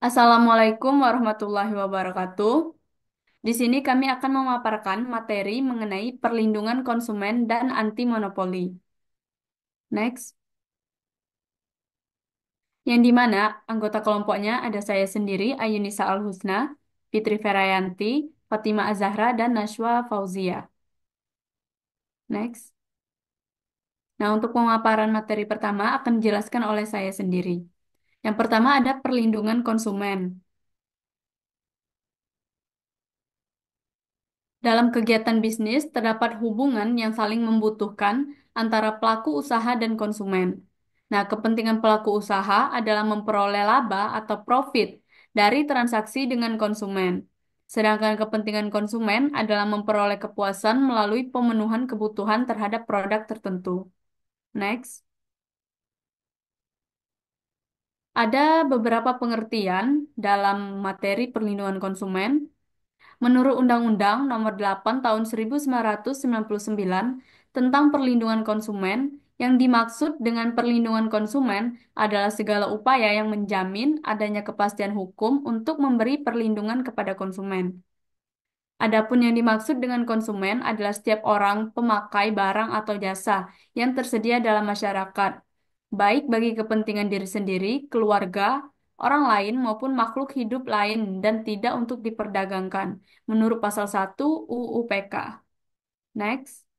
Assalamualaikum warahmatullahi wabarakatuh. Di sini kami akan memaparkan materi mengenai perlindungan konsumen dan anti monopoli. Next, yang di mana anggota kelompoknya ada saya sendiri, Ayunisa Al-Husna, Fitri Ferayanti, Fatima Azahra, dan Nashwa Fauzia. Next. Nah, untuk pemaparan materi pertama akan dijelaskan oleh saya sendiri. Yang pertama ada perlindungan konsumen. Dalam kegiatan bisnis, terdapat hubungan yang saling membutuhkan antara pelaku usaha dan konsumen. Nah, kepentingan pelaku usaha adalah memperoleh laba atau profit dari transaksi dengan konsumen. Sedangkan kepentingan konsumen adalah memperoleh kepuasan melalui pemenuhan kebutuhan terhadap produk tertentu. Next, ada beberapa pengertian dalam materi perlindungan konsumen. Menurut Undang-Undang Nomor 8 Tahun 1999 tentang Perlindungan Konsumen, yang dimaksud dengan perlindungan konsumen adalah segala upaya yang menjamin adanya kepastian hukum untuk memberi perlindungan kepada konsumen. Adapun yang dimaksud dengan konsumen adalah setiap orang pemakai barang atau jasa yang tersedia dalam masyarakat, baik bagi kepentingan diri sendiri, keluarga, orang lain maupun makhluk hidup lain dan tidak untuk diperdagangkan menurut pasal 1 UU PK. Next.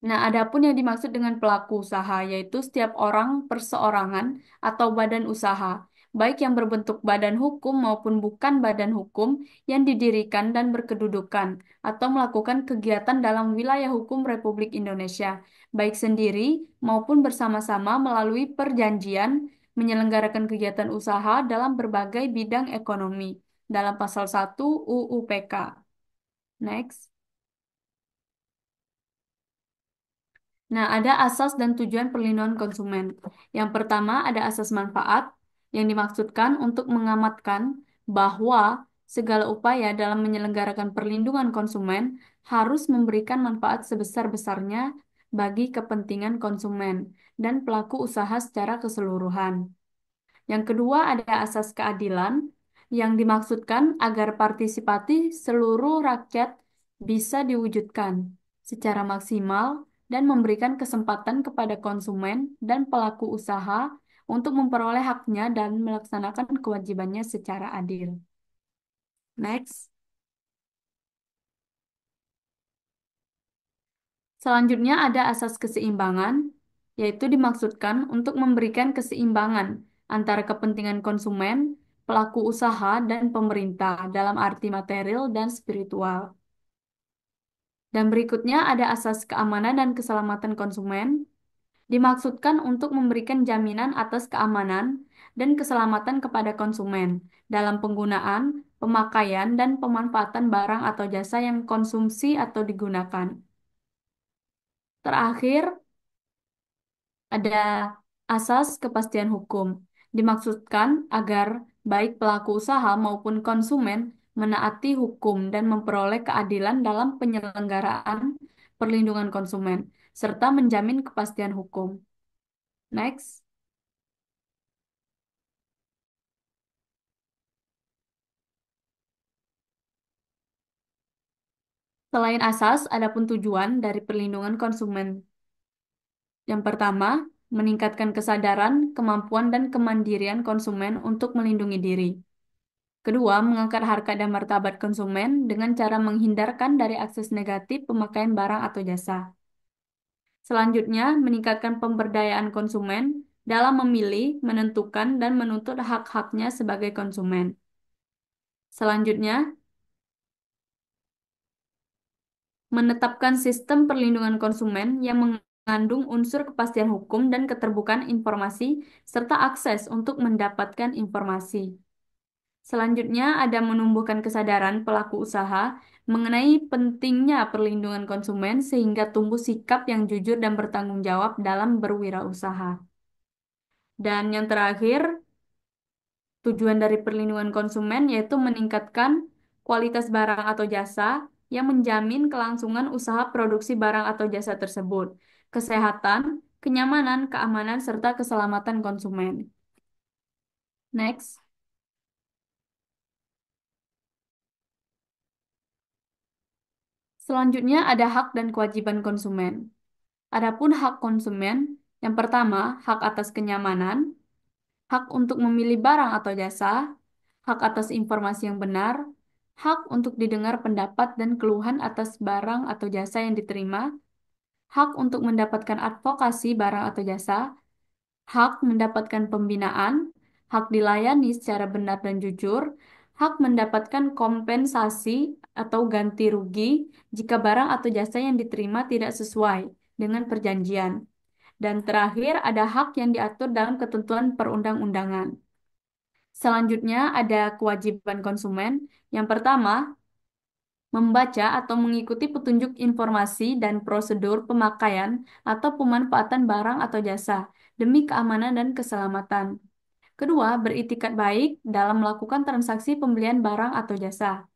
Nah, adapun yang dimaksud dengan pelaku usaha yaitu setiap orang perseorangan atau badan usaha, baik yang berbentuk badan hukum maupun bukan badan hukum yang didirikan dan berkedudukan atau melakukan kegiatan dalam wilayah hukum Republik Indonesia, baik sendiri maupun bersama-sama melalui perjanjian menyelenggarakan kegiatan usaha dalam berbagai bidang ekonomi dalam pasal 1 UU PK. Next. Nah, ada asas dan tujuan perlindungan konsumen. Yang pertama, ada asas manfaat yang dimaksudkan untuk mengamatkan bahwa segala upaya dalam menyelenggarakan perlindungan konsumen harus memberikan manfaat sebesar-besarnya bagi kepentingan konsumen dan pelaku usaha secara keseluruhan. Yang kedua, ada asas keadilan yang dimaksudkan agar partisipasi seluruh rakyat bisa diwujudkan secara maksimal dan memberikan kesempatan kepada konsumen dan pelaku usaha untuk memperoleh haknya dan melaksanakan kewajibannya secara adil. Next. Selanjutnya ada asas keseimbangan, yaitu dimaksudkan untuk memberikan keseimbangan antara kepentingan konsumen, pelaku usaha, dan pemerintah dalam arti material dan spiritual. Dan berikutnya ada asas keamanan dan keselamatan konsumen, dimaksudkan untuk memberikan jaminan atas keamanan dan keselamatan kepada konsumen dalam penggunaan, pemakaian, dan pemanfaatan barang atau jasa yang konsumsi atau digunakan. Terakhir, ada asas kepastian hukum. Dimaksudkan agar baik pelaku usaha maupun konsumen menaati hukum dan memperoleh keadilan dalam penyelenggaraan perlindungan konsumen, serta menjamin kepastian hukum. Next. Selain asas, adapun tujuan dari perlindungan konsumen. Yang pertama, meningkatkan kesadaran, kemampuan, dan kemandirian konsumen untuk melindungi diri. Kedua, mengangkat harkat dan martabat konsumen dengan cara menghindarkan dari akses negatif pemakaian barang atau jasa. Selanjutnya, meningkatkan pemberdayaan konsumen dalam memilih, menentukan, dan menuntut hak-haknya sebagai konsumen. Selanjutnya, menetapkan sistem perlindungan konsumen yang mengandung unsur kepastian hukum dan keterbukaan informasi, serta akses untuk mendapatkan informasi. Selanjutnya, ada menumbuhkan kesadaran pelaku usaha mengenai pentingnya perlindungan konsumen sehingga tumbuh sikap yang jujur dan bertanggung jawab dalam berwirausaha. Dan yang terakhir, tujuan dari perlindungan konsumen yaitu meningkatkan kualitas barang atau jasa yang menjamin kelangsungan usaha produksi barang atau jasa tersebut, kesehatan, kenyamanan, keamanan, serta keselamatan konsumen. Next. Selanjutnya ada hak dan kewajiban konsumen. Adapun hak konsumen, yang pertama, hak atas kenyamanan, hak untuk memilih barang atau jasa, hak atas informasi yang benar, hak untuk didengar pendapat dan keluhan atas barang atau jasa yang diterima, hak untuk mendapatkan advokasi barang atau jasa, hak mendapatkan pembinaan, hak dilayani secara benar dan jujur, hak mendapatkan kompensasi atau ganti rugi jika barang atau jasa yang diterima tidak sesuai dengan perjanjian. Dan terakhir, ada hak yang diatur dalam ketentuan perundang-undangan. Selanjutnya, ada kewajiban konsumen. Yang pertama, membaca atau mengikuti petunjuk informasi dan prosedur pemakaian atau pemanfaatan barang atau jasa demi keamanan dan keselamatan. Kedua, beritikat baik dalam melakukan transaksi pembelian barang atau jasa.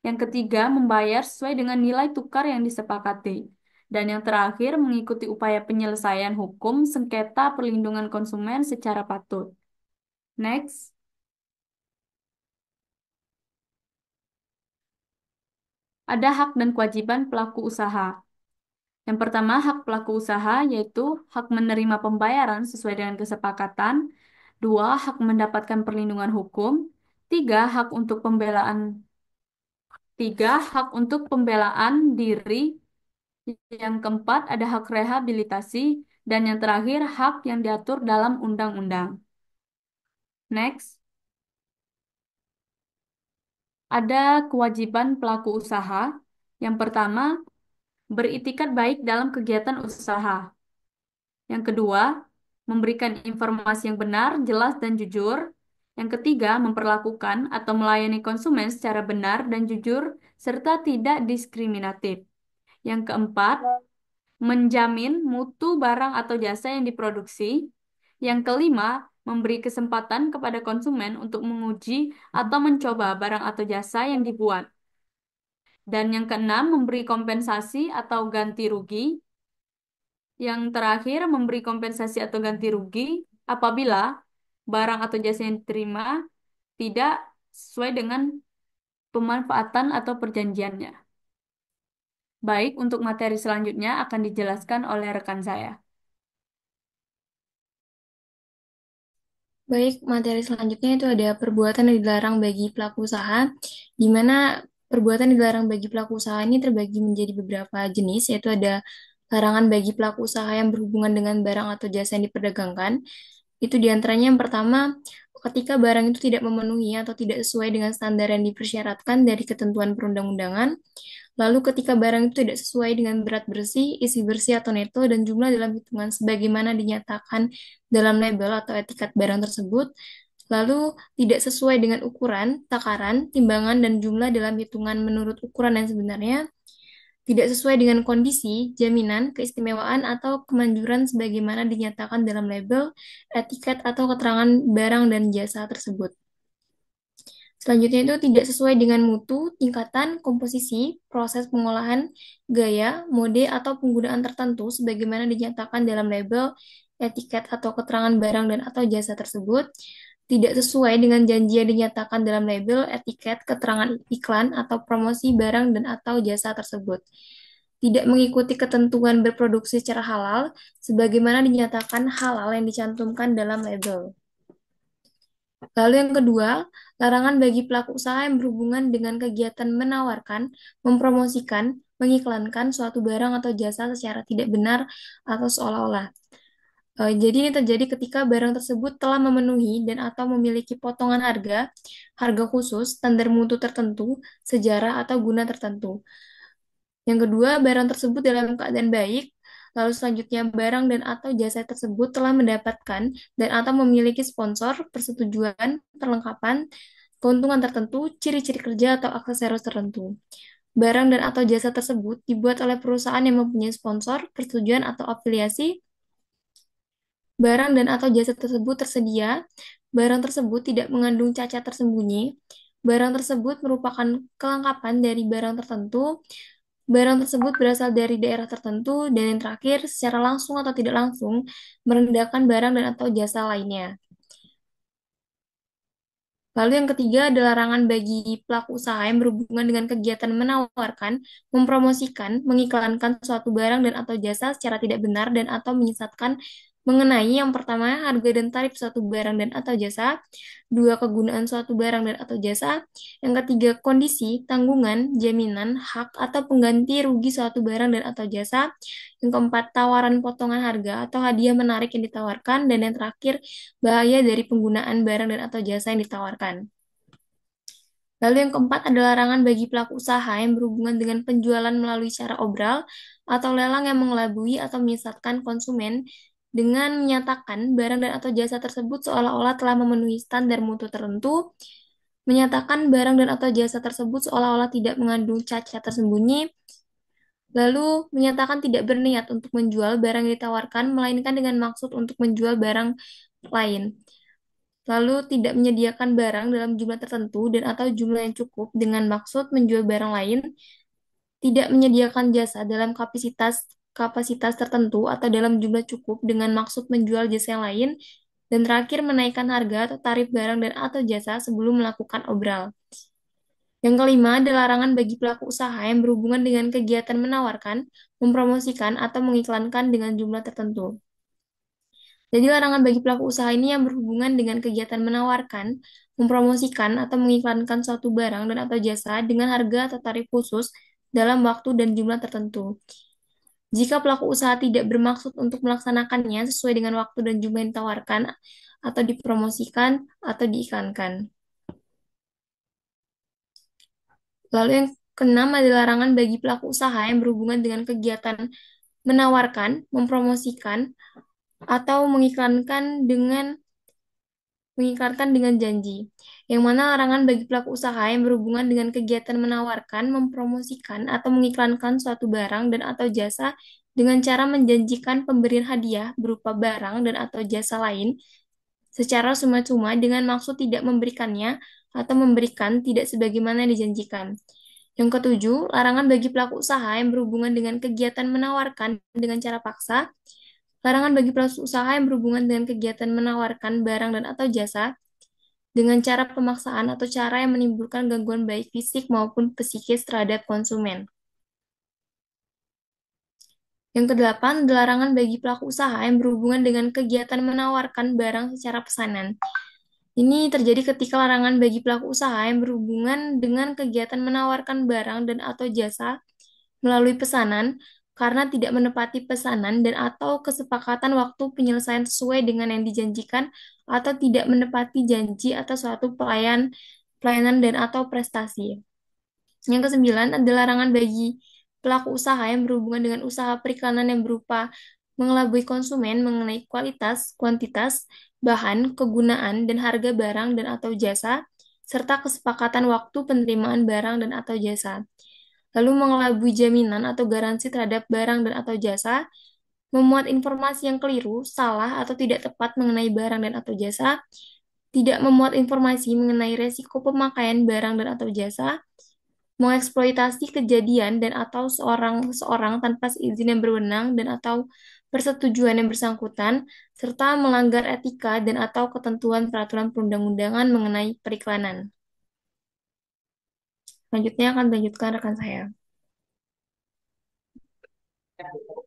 Yang ketiga, membayar sesuai dengan nilai tukar yang disepakati. Dan yang terakhir, mengikuti upaya penyelesaian hukum sengketa perlindungan konsumen secara patut. Next, ada hak dan kewajiban pelaku usaha. Yang pertama, hak pelaku usaha yaitu hak menerima pembayaran sesuai dengan kesepakatan. Dua, hak mendapatkan perlindungan hukum. Tiga, hak untuk pembelaan. Tiga, hak untuk pembelaan diri. Yang keempat, ada hak rehabilitasi. Dan yang terakhir, hak yang diatur dalam undang-undang. Next, ada kewajiban pelaku usaha. Yang pertama, beritikat baik dalam kegiatan usaha. Yang kedua, memberikan informasi yang benar, jelas, dan jujur. Yang ketiga, memperlakukan atau melayani konsumen secara benar dan jujur, serta tidak diskriminatif. Yang keempat, menjamin mutu barang atau jasa yang diproduksi. Yang kelima, memberi kesempatan kepada konsumen untuk menguji atau mencoba barang atau jasa yang dibuat. Dan yang keenam, memberi kompensasi atau ganti rugi. Yang terakhir, memberi kompensasi atau ganti rugi apabila barang atau jasa yang diterima tidak sesuai dengan pemanfaatan atau perjanjiannya. Baik, untuk materi selanjutnya akan dijelaskan oleh rekan saya. Baik, materi selanjutnya itu ada perbuatan yang dilarang bagi pelaku usaha, di mana perbuatan yang dilarang bagi pelaku usaha ini terbagi menjadi beberapa jenis, yaitu ada larangan bagi pelaku usaha yang berhubungan dengan barang atau jasa yang diperdagangkan. Itu diantaranya yang pertama, ketika barang itu tidak memenuhi atau tidak sesuai dengan standar yang dipersyaratkan dari ketentuan perundang-undangan. Lalu ketika barang itu tidak sesuai dengan berat bersih, isi bersih atau neto, dan jumlah dalam hitungan sebagaimana dinyatakan dalam label atau etiket barang tersebut, lalu tidak sesuai dengan ukuran, takaran, timbangan, dan jumlah dalam hitungan menurut ukuran yang sebenarnya, tidak sesuai dengan kondisi, jaminan, keistimewaan, atau kemanjuran sebagaimana dinyatakan dalam label, etiket, atau keterangan barang dan jasa tersebut. Selanjutnya itu tidak sesuai dengan mutu, tingkatan, komposisi, proses pengolahan, gaya, mode, atau penggunaan tertentu sebagaimana dinyatakan dalam label, etiket, atau keterangan barang dan atau jasa tersebut, tidak sesuai dengan janji yang dinyatakan dalam label, etiket, keterangan iklan, atau promosi barang dan atau jasa tersebut. Tidak mengikuti ketentuan berproduksi secara halal sebagaimana dinyatakan halal yang dicantumkan dalam label. Lalu yang kedua, larangan bagi pelaku usaha yang berhubungan dengan kegiatan menawarkan, mempromosikan, mengiklankan suatu barang atau jasa secara tidak benar atau seolah-olah. Jadi ini terjadi ketika barang tersebut telah memenuhi dan atau memiliki potongan harga, harga khusus, standar mutu tertentu, sejarah atau guna tertentu. Yang kedua, barang tersebut dalam keadaan baik. Lalu selanjutnya, barang dan atau jasa tersebut telah mendapatkan dan atau memiliki sponsor, persetujuan, perlengkapan, keuntungan tertentu, ciri-ciri kerja atau aksesoris tertentu. Barang dan atau jasa tersebut dibuat oleh perusahaan yang mempunyai sponsor, persetujuan atau afiliasi. Barang dan atau jasa tersebut tersedia. Barang tersebut tidak mengandung cacat tersembunyi. Barang tersebut merupakan kelengkapan dari barang tertentu. Barang tersebut berasal dari daerah tertentu, dan yang terakhir, secara langsung atau tidak langsung, merendahkan barang dan atau jasa lainnya. Lalu yang ketiga ada larangan bagi pelaku usaha yang berhubungan dengan kegiatan menawarkan, mempromosikan, mengiklankan suatu barang dan atau jasa secara tidak benar dan atau menyesatkan mengenai yang pertama harga dan tarif suatu barang dan atau jasa, dua kegunaan suatu barang dan atau jasa, yang ketiga kondisi, tanggungan, jaminan, hak atau pengganti rugi suatu barang dan atau jasa, yang keempat tawaran potongan harga atau hadiah menarik yang ditawarkan, dan yang terakhir bahaya dari penggunaan barang dan atau jasa yang ditawarkan. Lalu yang keempat adalah larangan bagi pelaku usaha yang berhubungan dengan penjualan melalui cara obral atau lelang yang mengelabui atau menyesatkan konsumen dengan menyatakan barang dan atau jasa tersebut seolah-olah telah memenuhi standar mutu tertentu, menyatakan barang dan atau jasa tersebut seolah-olah tidak mengandung cacat tersembunyi, lalu menyatakan tidak berniat untuk menjual barang yang ditawarkan, melainkan dengan maksud untuk menjual barang lain. Lalu tidak menyediakan barang dalam jumlah tertentu dan atau jumlah yang cukup dengan maksud menjual barang lain, tidak menyediakan jasa dalam kapasitas kapasitas tertentu atau dalam jumlah cukup dengan maksud menjual jasa yang lain, dan terakhir menaikkan harga atau tarif barang dan atau jasa sebelum melakukan obral. Yang kelima ada larangan bagi pelaku usaha yang berhubungan dengan kegiatan menawarkan, mempromosikan atau mengiklankan dengan jumlah tertentu. Jadi larangan bagi pelaku usaha ini yang berhubungan dengan kegiatan menawarkan, mempromosikan atau mengiklankan suatu barang dan atau jasa dengan harga atau tarif khusus dalam waktu dan jumlah tertentu. Jika pelaku usaha tidak bermaksud untuk melaksanakannya sesuai dengan waktu dan jumlah yang ditawarkan atau dipromosikan atau diiklankan. Lalu yang keenam adalah larangan bagi pelaku usaha yang berhubungan dengan kegiatan menawarkan, mempromosikan, atau mengiklankan dengan janji, yang mana larangan bagi pelaku usaha yang berhubungan dengan kegiatan menawarkan, mempromosikan, atau mengiklankan suatu barang dan atau jasa dengan cara menjanjikan pemberian hadiah berupa barang dan atau jasa lain secara cuma-cuma dengan maksud tidak memberikannya atau memberikan tidak sebagaimana dijanjikan. Yang ketujuh, larangan bagi pelaku usaha yang berhubungan dengan kegiatan menawarkan dengan cara paksa, larangan bagi pelaku usaha yang berhubungan dengan kegiatan menawarkan barang dan atau jasa dengan cara pemaksaan atau cara yang menimbulkan gangguan baik fisik maupun psikis terhadap konsumen. Yang kedelapan, larangan bagi pelaku usaha yang berhubungan dengan kegiatan menawarkan barang secara pesanan. Ini terjadi ketika larangan bagi pelaku usaha yang berhubungan dengan kegiatan menawarkan barang dan atau jasa melalui pesanan karena tidak menepati pesanan dan atau kesepakatan waktu penyelesaian sesuai dengan yang dijanjikan atau tidak menepati janji atau suatu pelayanan dan atau prestasi. Yang kesembilan ada larangan bagi pelaku usaha yang berhubungan dengan usaha periklanan yang berupa mengelabui konsumen mengenai kualitas, kuantitas, bahan, kegunaan, dan harga barang dan atau jasa, serta kesepakatan waktu penerimaan barang dan atau jasa. Lalu mengelabui jaminan atau garansi terhadap barang dan atau jasa, memuat informasi yang keliru, salah, atau tidak tepat mengenai barang dan atau jasa, tidak memuat informasi mengenai resiko pemakaian barang dan atau jasa, mengeksploitasi kejadian dan atau seorang tanpa izin yang berwenang dan atau persetujuan yang bersangkutan, serta melanggar etika dan atau ketentuan peraturan perundang-undangan mengenai periklanan. Selanjutnya akan dilanjutkan rekan saya.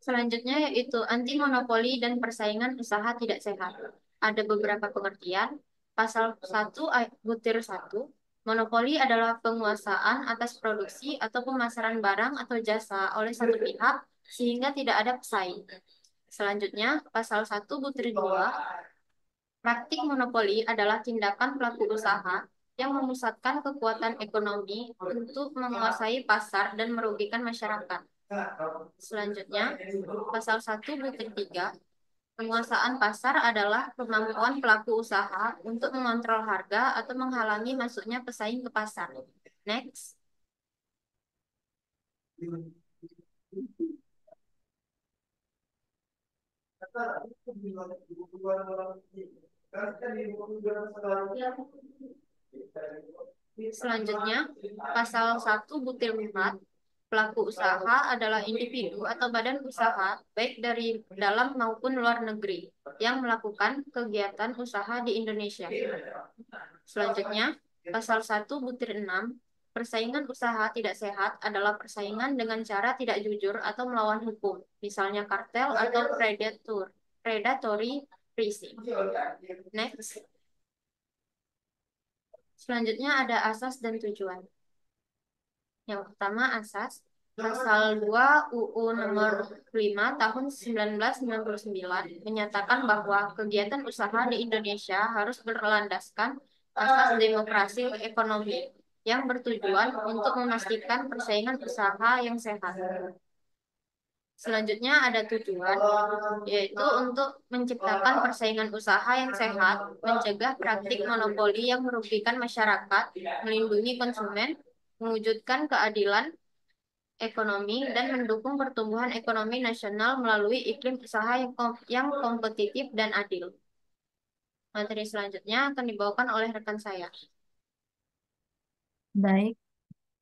Selanjutnya yaitu anti monopoli dan persaingan usaha tidak sehat. Ada beberapa pengertian. Pasal 1 butir 1, monopoli adalah penguasaan atas produksi atau pemasaran barang atau jasa oleh satu pihak sehingga tidak ada pesaing. Selanjutnya, pasal 1 butir 2, praktik monopoli adalah tindakan pelaku usaha yang memusatkan kekuatan ekonomi untuk menguasai pasar dan merugikan masyarakat. Selanjutnya, pasal 1 butir 3, penguasaan pasar adalah kemampuan pelaku usaha untuk mengontrol harga atau menghalangi masuknya pesaing ke pasar. Next. Selanjutnya, pasal 1 butir 4, pelaku usaha adalah individu atau badan usaha baik dari dalam maupun luar negeri yang melakukan kegiatan usaha di Indonesia. Selanjutnya, pasal 1 butir 6, persaingan usaha tidak sehat adalah persaingan dengan cara tidak jujur atau melawan hukum, misalnya kartel atau predatory pricing. Next, selanjutnya ada asas dan tujuan. Yang pertama asas, pasal 2 UU nomor 5 tahun 1999 menyatakan bahwa kegiatan usaha di Indonesia harus berlandaskan asas demokrasi ekonomi yang bertujuan untuk memastikan persaingan usaha yang sehat. Selanjutnya ada tujuan, yaitu untuk menciptakan persaingan usaha yang sehat, mencegah praktik monopoli yang merugikan masyarakat, melindungi konsumen, mewujudkan keadilan ekonomi, dan mendukung pertumbuhan ekonomi nasional melalui iklim usaha yang kompetitif dan adil. Materi selanjutnya akan dibawakan oleh rekan saya. Baik,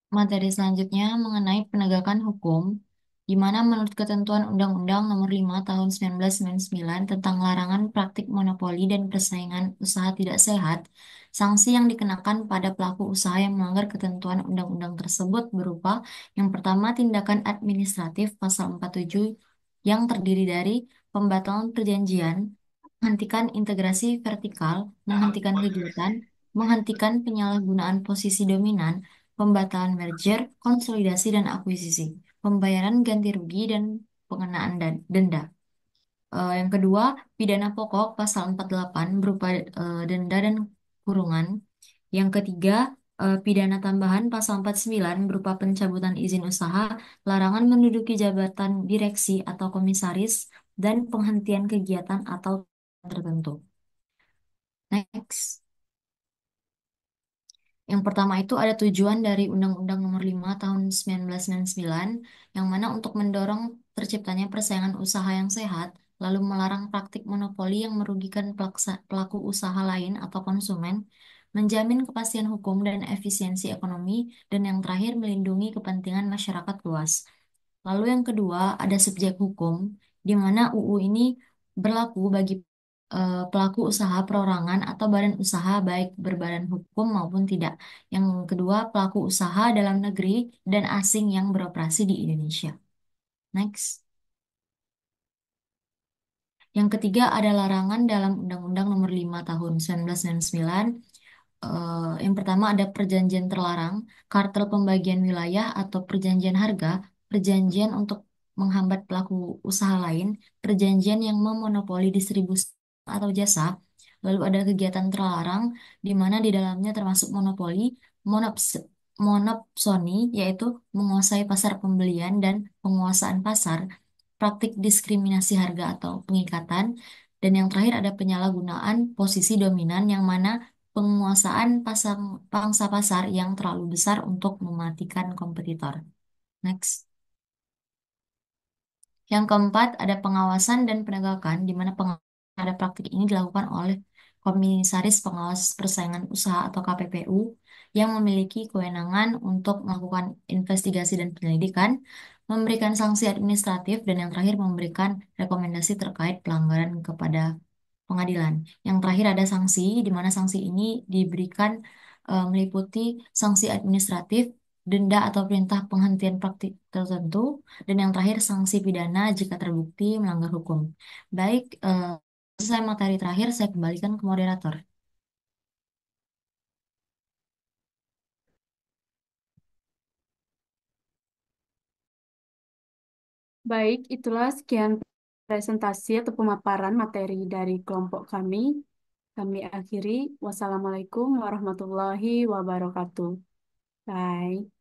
materi selanjutnya mengenai penegakan hukum, di mana menurut ketentuan Undang-Undang Nomor 5 Tahun 1999 tentang larangan praktik monopoli dan persaingan usaha tidak sehat, sanksi yang dikenakan pada pelaku usaha yang melanggar ketentuan undang-undang tersebut berupa yang pertama tindakan administratif pasal 47 yang terdiri dari pembatalan perjanjian, menghentikan integrasi vertikal, menghentikan kegiatan, menghentikan penyalahgunaan posisi dominan, pembatalan merger, konsolidasi dan akuisisi, pembayaran ganti rugi dan pengenaan denda. Yang kedua, pidana pokok pasal 48 berupa denda dan kurungan. Yang ketiga, pidana tambahan pasal 49 berupa pencabutan izin usaha, larangan menduduki jabatan direksi atau komisaris, dan penghentian kegiatan atau tertentu. Next. Yang pertama itu ada tujuan dari Undang-Undang Nomor 5 Tahun 1999 yang mana untuk mendorong terciptanya persaingan usaha yang sehat, lalu melarang praktik monopoli yang merugikan pelaku usaha lain atau konsumen, menjamin kepastian hukum dan efisiensi ekonomi, dan yang terakhir melindungi kepentingan masyarakat luas. Lalu yang kedua ada subjek hukum, di mana UU ini berlaku bagi pelaku usaha perorangan atau badan usaha baik berbadan hukum maupun tidak. Yang kedua pelaku usaha dalam negeri dan asing yang beroperasi di Indonesia. Next. Yang ketiga ada larangan dalam Undang-Undang Nomor 5 Tahun 1999. Yang pertama ada perjanjian terlarang, kartel pembagian wilayah atau perjanjian harga, perjanjian untuk menghambat pelaku usaha lain, perjanjian yang memonopoli distribusi atau jasa, lalu ada kegiatan terlarang di mana di dalamnya termasuk monopoli, monops monopsoni, yaitu menguasai pasar pembelian dan penguasaan pasar, praktik diskriminasi harga atau pengikatan, dan yang terakhir ada penyalahgunaan posisi dominan yang mana penguasaan pangsa pasar yang terlalu besar untuk mematikan kompetitor. Next. Yang keempat, ada pengawasan dan penegakan, di mana pengawasan pada praktik ini dilakukan oleh Komisaris Pengawas Persaingan Usaha atau KPPU yang memiliki kewenangan untuk melakukan investigasi dan penyelidikan, memberikan sanksi administratif, dan yang terakhir memberikan rekomendasi terkait pelanggaran kepada pengadilan. Yang terakhir ada sanksi, di mana sanksi ini diberikan meliputi sanksi administratif, denda atau perintah penghentian praktik tertentu, dan yang terakhir sanksi pidana jika terbukti melanggar hukum. Baik, selesai materi terakhir, saya kembalikan ke moderator. Baik, itulah sekian presentasi atau pemaparan materi dari kelompok kami. Kami akhiri. Wassalamualaikum warahmatullahi wabarakatuh. Bye.